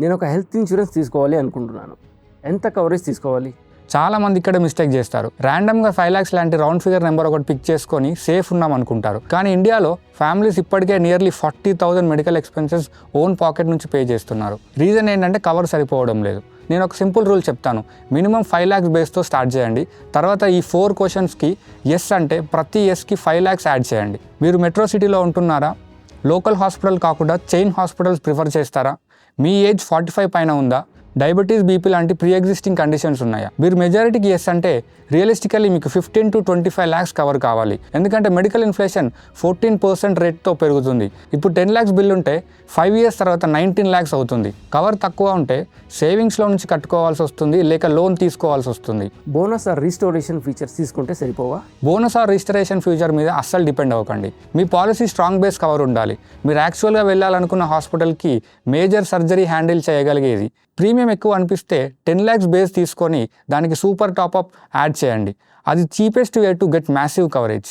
నేను ఒక health insurance తీసుకోవాలి అనుకుంటున్నాను. ఎంత కవరేజ్ తీసుకోవాలి? చాలా మంది ఇక్కడ మిస్టేక్ చేస్తారు. ర్యాండమ్గా 5 lakhs లాంటి రౌండ్ ఫిగర్ నెంబర్ ఒకటి పిక్ చేసుకొని సేఫ్ ఉన్నాం అనుకుంటారు. కానీ ఇండియాలో ఫ్యామిలీస్ ఇప్పటికే nearly 40,000 medical expenses own pocket నుంచి పే చేస్తున్నారు. రీజన్ ఏంటంటే కవర్ సరిపోవడం లేదు. నేను ఒక సింపుల్ రూల్ చెప్తాను. మినిమం 5 lakhs బేస్తో స్టార్ట్ చేయండి. తర్వాత ఈ 4 క్వశ్చన్స్కి ఎస్ అంటే ప్రతి ఎస్కి 5 lakhs యాడ్ చేయండి. మీరు మెట్రో సిటీలో ఉంటున్నారా? లోకల్ హాస్పిటల్ కాకుండా చైన్ హాస్పిటల్స్ ప్రిఫర్ చేస్తారా? మీ ఏజ్ 45 పైన ఉందా? డయాబెటీస్, బీపీ లాంటి ప్రీ ఎగ్జిస్టింగ్ కండిషన్స్ ఉన్నాయా? మీరు మెజారిటీకి ఎస్ అంటే రియలిస్టికల్లీ మీకు 15 to 25 lakhs కవర్ కావాలి. ఎందుకంటే మెడికల్ ఇన్ఫ్లేషన్ 14% రేట్తో పెరుగుతుంది. ఇప్పుడు 10 lakhs బిల్ ఉంటే 5 years తర్వాత 19 lakhs అవుతుంది. కవర్ తక్కువ ఉంటే సేవింగ్స్లో నుంచి కట్టుకోవాల్సి వస్తుంది, లేక లోన్ తీసుకోవాల్సి వస్తుంది. బోనస్ ఆర్ రీస్టోరేషన్ ఫీచర్స్ తీసుకుంటే సరిపోవా? బోనస్ ఆర్ రిజిస్ట్రేషన్ ఫ్యూచర్ మీద అస్సలు డిపెండ్ అవ్వకండి. మీ పాలసీ స్ట్రాంగ్ బేస్ కవర్ ఉండాలి. మీరు యాక్చువల్గా వెళ్ళాలనుకున్న హాస్పిటల్కి మేజర్ సర్జరీ హ్యాండిల్ చేయగలిగేది. ప్రీమియం ఎక్కువ అనిపిస్తే 10 lakhs బేస్ తీసుకొని దానికి సూపర్ టాప్అప్ యాడ్ చేయండి. అది cheapest way to get massive coverage.